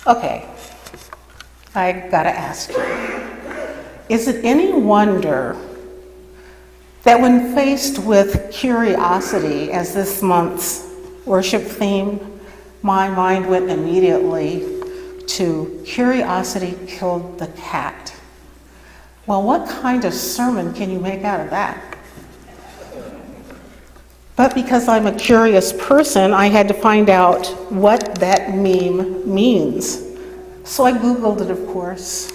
Okay, I gotta ask you, is it any wonder that when faced with curiosity as this month's worship theme, my mind went immediately to curiosity killed the cat? Well, what kind of sermon can you make out of that? But because I'm a curious person, I had to find out what that meme means. So I Googled it, of course.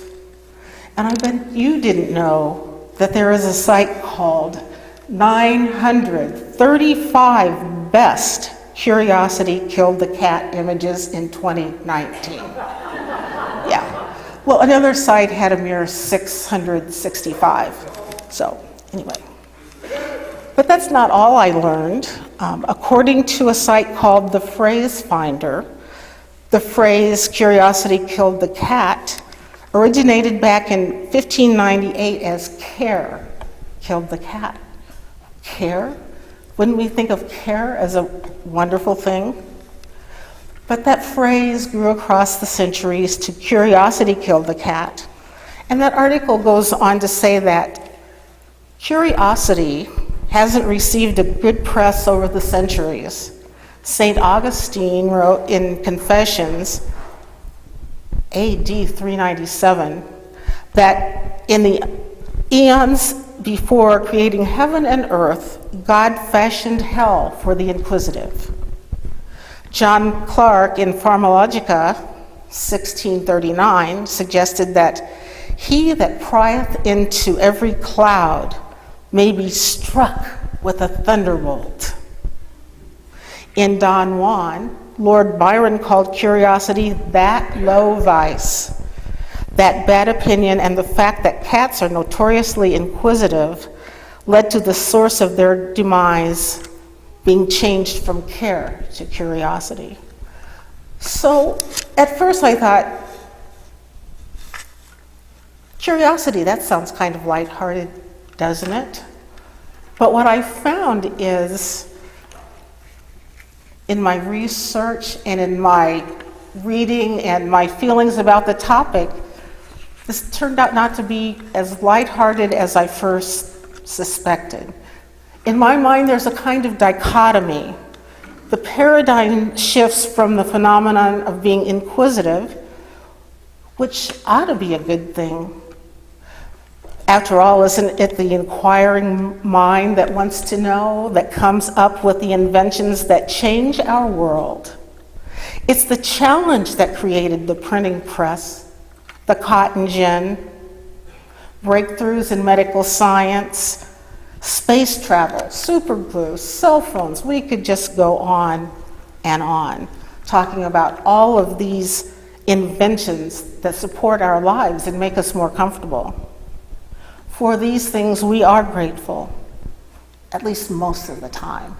And I bet you didn't know that there is a site called 935 Best Curiosity Killed the Cat Images in 2019. Yeah. Well, another site had a mere 665. So, anyway. But that's not all I learned. According to a site called The Phrase Finder, the phrase curiosity killed the cat originated back in 1598 as care killed the cat. Care? Wouldn't we think of care as a wonderful thing? But that phrase grew across the centuries to curiosity killed the cat. And that article goes on to say that curiosity hasn't received a good press over the centuries. St. Augustine wrote in Confessions, AD 397, that in the eons before creating heaven and earth, God fashioned hell for the inquisitive. John Clarke in Pharmalogica, 1639, suggested that he that prieth into every cloud may be struck with a thunderbolt. In Don Juan, Lord Byron called curiosity that low vice, that bad opinion, and the fact that cats are notoriously inquisitive led to the source of their demise being changed from care to curiosity. So at first I thought, curiosity, that sounds kind of lighthearted, doesn't it? But what I found is, in my research and in my reading and my feelings about the topic, this turned out not to be as lighthearted as I first suspected. In my mind, there's a kind of dichotomy. The paradigm shifts from the phenomenon of being inquisitive, which ought to be a good thing. After all, isn't it the inquiring mind that wants to know, that comes up with the inventions that change our world? It's the challenge that created the printing press, the cotton gin, breakthroughs in medical science, space travel, super glue, cell phones. We could just go on, talking about all of these inventions that support our lives and make us more comfortable. For these things, we are grateful, at least most of the time.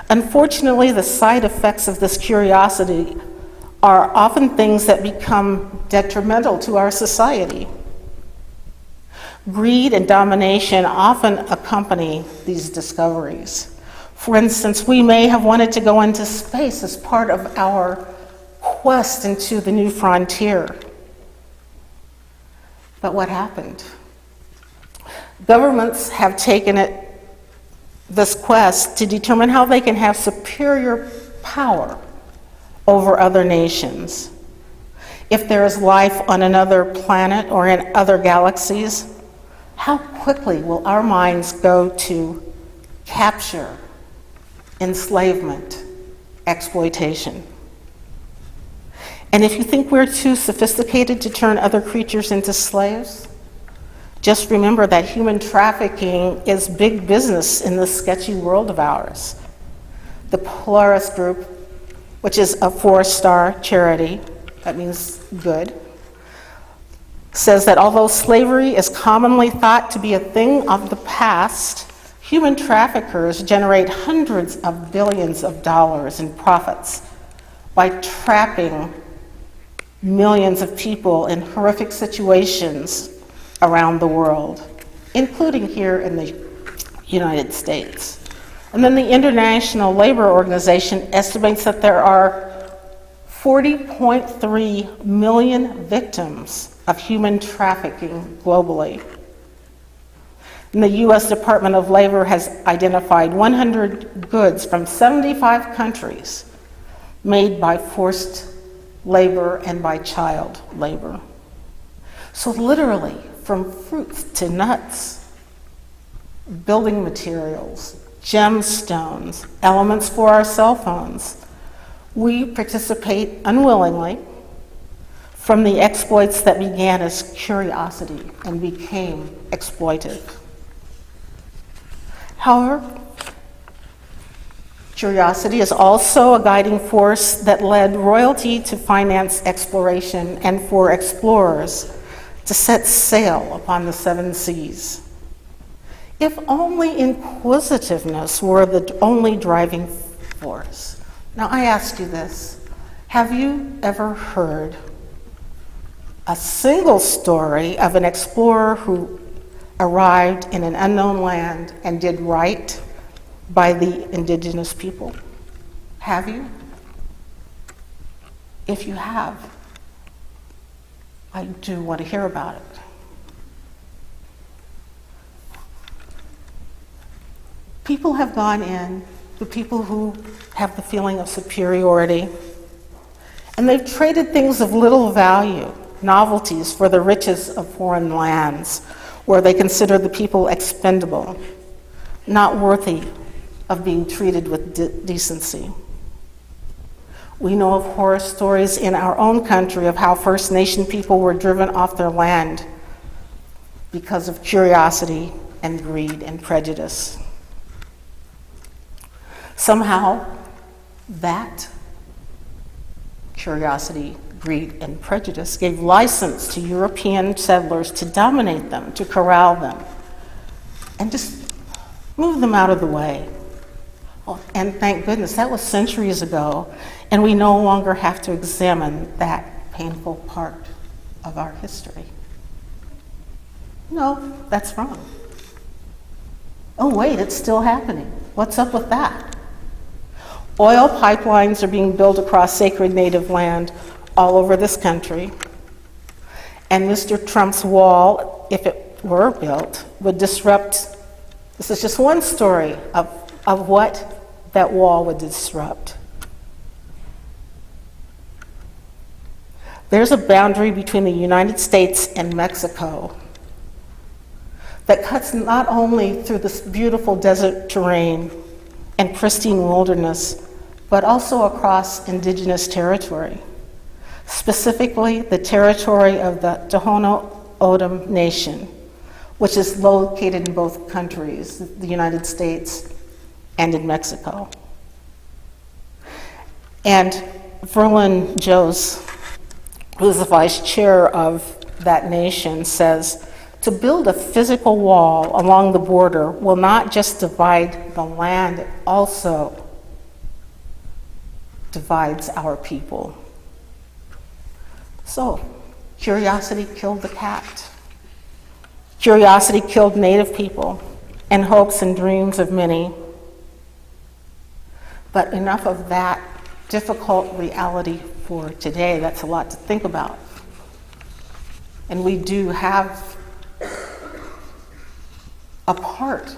Unfortunately, the side effects of this curiosity are often things that become detrimental to our society. Greed and domination often accompany these discoveries. For instance, we may have wanted to go into space as part of our quest into the new frontier. But what happened? Governments have taken this quest to determine how they can have superior power over other nations. If there is life on another planet or in other galaxies, how quickly will our minds go to capture, enslavement, exploitation? And if you think we're too sophisticated to turn other creatures into slaves, just remember that human trafficking is big business in this sketchy world of ours. The Polaris Group, which is a 4-star charity, that means good, says that although slavery is commonly thought to be a thing of the past, human traffickers generate hundreds of billions of dollars in profits by trapping millions of people in horrific situations around the world, including here in the United States. And then the International Labor Organization estimates that there are 40.3 million victims of human trafficking globally. And the U.S. Department of Labor has identified 100 goods from 75 countries made by forced labor and by child labor. So literally, from fruits to nuts, building materials, gemstones, elements for our cell phones, we participate unwillingly from the exploits that began as curiosity and became exploitive. However, curiosity is also a guiding force that led royalty to finance exploration and for explorers to set sail upon the seven seas. If only inquisitiveness were the only driving force. Now I ask you this, have you ever heard a single story of an explorer who arrived in an unknown land and did right by the indigenous people? Have you? If you have, I do want to hear about it. People have gone in, the people who have the feeling of superiority, and they've traded things of little value, novelties, for the riches of foreign lands, where they consider the people expendable, not worthy of being treated with decency. We know of horror stories in our own country of how First Nation people were driven off their land because of curiosity and greed and prejudice. Somehow, that curiosity, greed, and prejudice gave license to European settlers to dominate them, to corral them, and just move them out of the way. Oh, and thank goodness, that was centuries ago, and we no longer have to examine that painful part of our history. No, that's wrong. Oh wait, it's still happening. What's up with that? Oil pipelines are being built across sacred native land all over this country. And Mr. Trump's wall, if it were built, would disrupt, this is just one story of what that wall would disrupt. There's a boundary between the United States and Mexico that cuts not only through this beautiful desert terrain and pristine wilderness, but also across indigenous territory, specifically the territory of the Tohono O'odham Nation, which is located in both countries, the United States and in Mexico. And Verlin Joes, who's the vice chair of that nation, says, to build a physical wall along the border will not just divide the land, it also divides our people. So, curiosity killed the cat. Curiosity killed Native people and hopes and dreams of many. But enough of that difficult reality for today. That's a lot to think about. And we do have a part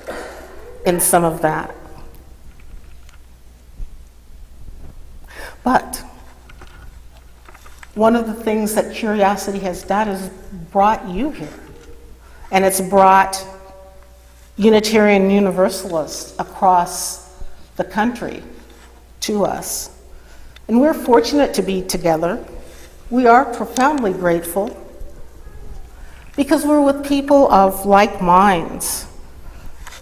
in some of that. But one of the things that curiosity has done is brought you here. And it's brought Unitarian Universalists across the country to us. And we're fortunate to be together. We are profoundly grateful because we're with people of like minds.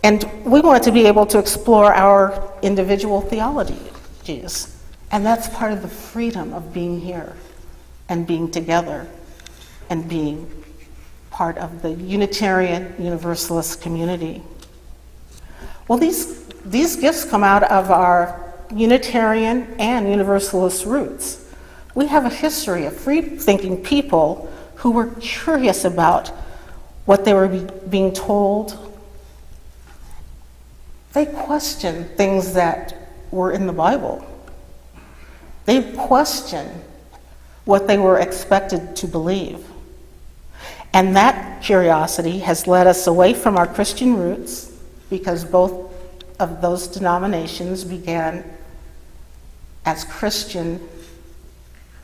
And we want to be able to explore our individual theologies. And that's part of the freedom of being here and being together and being part of the Unitarian Universalist community. Well, these gifts come out of our Unitarian and Universalist roots. We have a history of free-thinking people who were curious about what they were being told. They questioned things that were in the Bible. They questioned what they were expected to believe. And that curiosity has led us away from our Christian roots, because both of those denominations began as Christian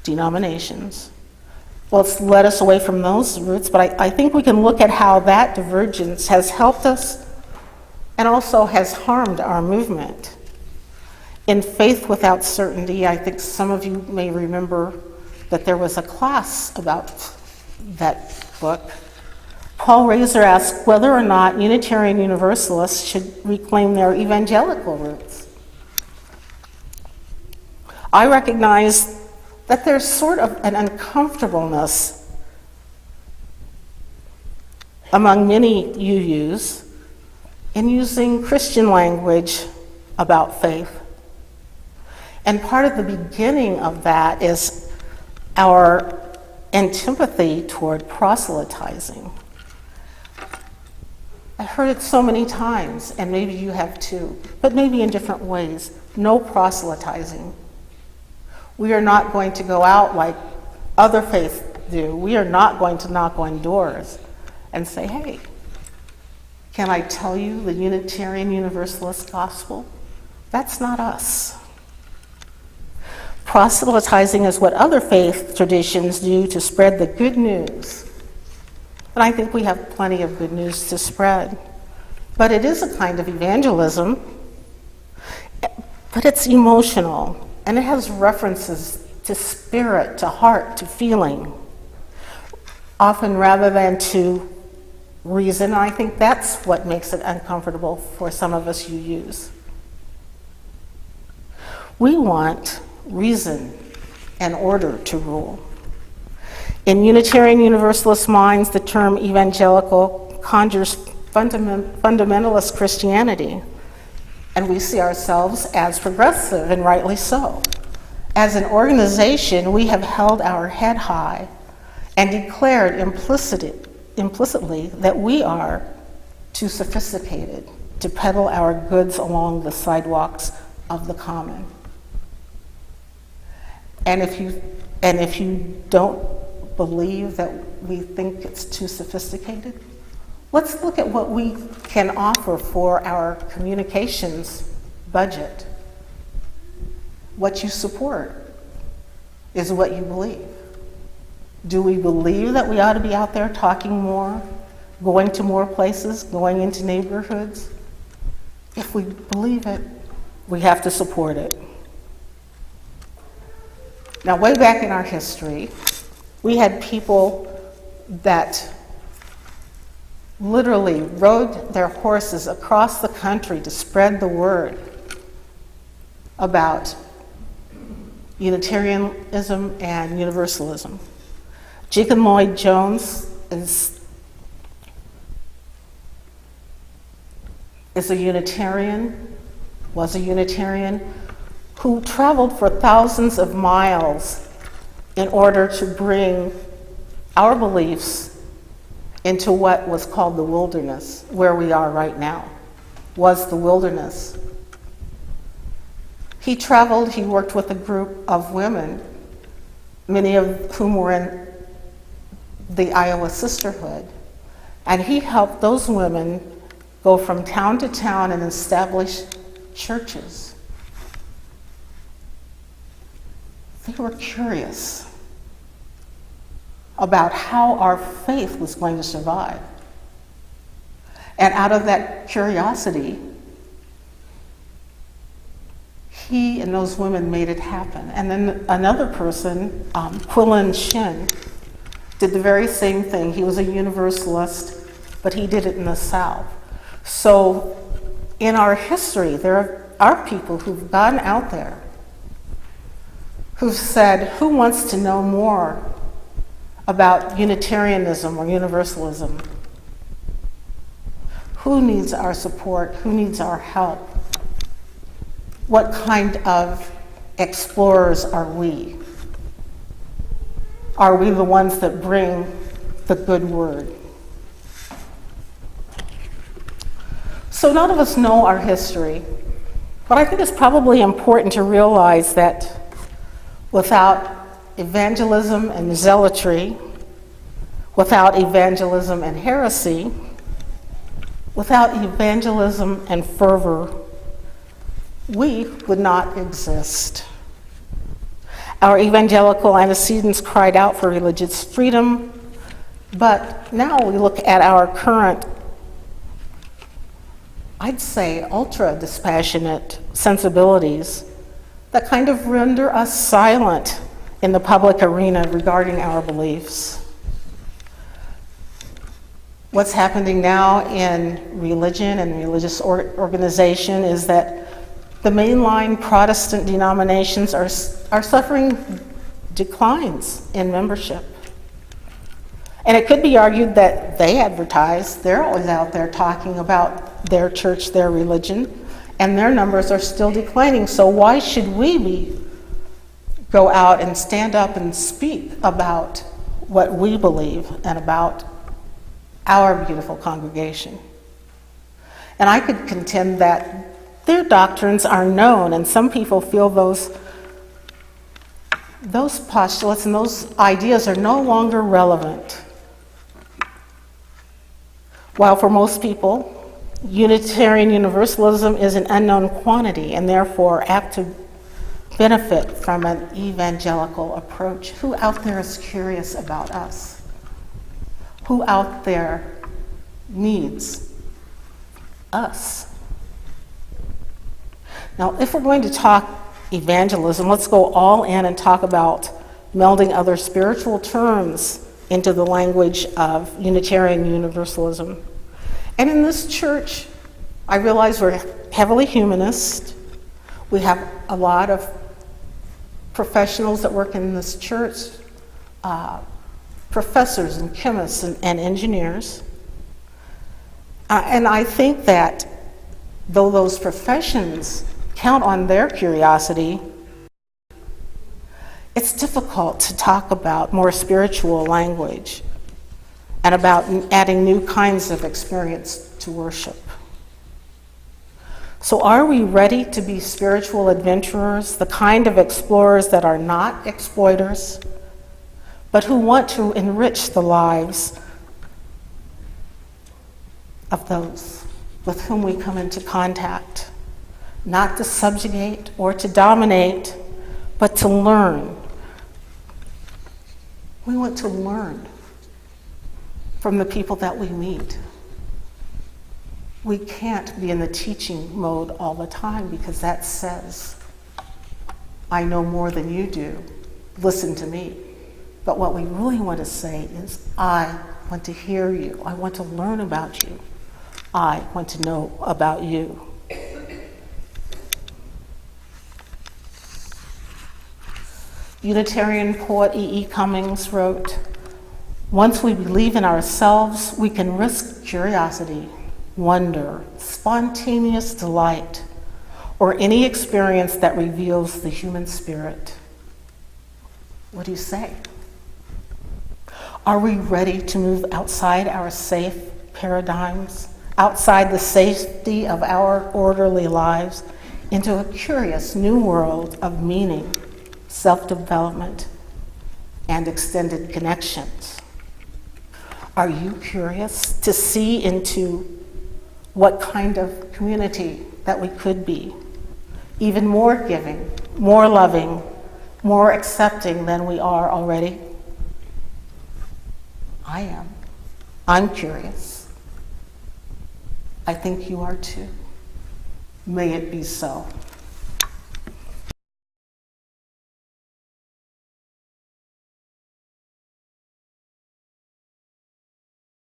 denominations. Well, it's led us away from those roots, but I think we can look at how that divergence has helped us and also has harmed our movement. In Faith Without Certainty, I think some of you may remember that there was a class about that book. Paul Razor asked whether or not Unitarian Universalists should reclaim their evangelical roots. I recognize that there's sort of an uncomfortableness among many UUs in using Christian language about faith. And part of the beginning of that is our antipathy toward proselytizing. I heard it so many times, and maybe you have too, but maybe in different ways. No proselytizing. We are not going to go out like other faiths do. We are not going to knock on doors and say, hey, can I tell you the Unitarian Universalist gospel? That's not us. Proselytizing is what other faith traditions do to spread the good news. And I think we have plenty of good news to spread. But it is a kind of evangelism, but it's emotional, and it has references to spirit, to heart, to feeling, often rather than to reason. I think that's what makes it uncomfortable for some of us UUs. We want reason and order to rule. In Unitarian Universalist minds, the term evangelical conjures fundamentalist Christianity, and we see ourselves as progressive, and rightly so. As an organization, we have held our head high and declared implicitly that we are too sophisticated to peddle our goods along the sidewalks of the common. And if you don't believe that we think it's too sophisticated, let's look at what we can offer for our communications budget. What you support is what you believe. Do we believe that we ought to be out there talking more, going to more places, going into neighborhoods? If we believe it, we have to support it. Now, way back in our history, we had people that literally rode their horses across the country to spread the word about Unitarianism and Universalism. Jacob Lloyd Jones is a Unitarian, was a Unitarian, who traveled for thousands of miles in order to bring our beliefs into what was called the wilderness, where we are right now, was the wilderness. He traveled, he worked with a group of women, many of whom were in the Iowa Sisterhood, and he helped those women go from town to town and establish churches. They were curious about how our faith was going to survive. And out of that curiosity, he and those women made it happen. And then another person, Quillen Shin, did the very same thing. He was a Universalist, but he did it in the South. So in our history, there are people who've gone out there who've said, who wants to know more about Unitarianism or Universalism? Who needs our support? Who needs our help? What kind of explorers are we? Are we the ones that bring the good word? So none of us know our history, but I think it's probably important to realize that without evangelism and zealotry, without evangelism and heresy, without evangelism and fervor, we would not exist. Our evangelical antecedents cried out for religious freedom, but now we look at our current, I'd say, ultra dispassionate sensibilities that kind of render us silent in the public arena regarding our beliefs. What's happening now in religion and religious organization is that the mainline Protestant denominations are suffering declines in membership. And it could be argued that they advertise, they're always out there talking about their church, their religion, and their numbers are still declining. So why should we go out and stand up and speak about what we believe and about our beautiful congregation? And I could contend that their doctrines are known, and some people feel those postulates and those ideas are no longer relevant. While for most people, Unitarian Universalism is an unknown quantity and therefore apt to benefit from an evangelical approach. Who out there is curious about us? Who out there needs us? Now, if we're going to talk evangelism, let's go all in and talk about melding other spiritual terms into the language of Unitarian Universalism. And in this church, I realize we're heavily humanist. We have a lot of professionals that work in this church, professors and chemists and engineers. And I think that though those professions count on their curiosity, it's difficult to talk about more spiritual language and about adding new kinds of experience to worship. So are we ready to be spiritual adventurers, the kind of explorers that are not exploiters, but who want to enrich the lives of those with whom we come into contact? Not to subjugate or to dominate, but to learn. We want to learn from the people that we meet. We can't be in the teaching mode all the time because that says, I know more than you do, listen to me. But what we really want to say is, I want to hear you. I want to learn about you. I want to know about you. Unitarian poet E.E. Cummings wrote, "Once we believe in ourselves, we can risk curiosity, wonder, spontaneous delight, or any experience that reveals the human spirit." What do you say? Are we ready to move outside our safe paradigms, outside the safety of our orderly lives, into a curious new world of meaning, self-development, and extended connections? Are you curious to see into what kind of community that we could be? Even more giving, more loving, more accepting than we are already? I am. I'm curious. I think you are too. May it be so.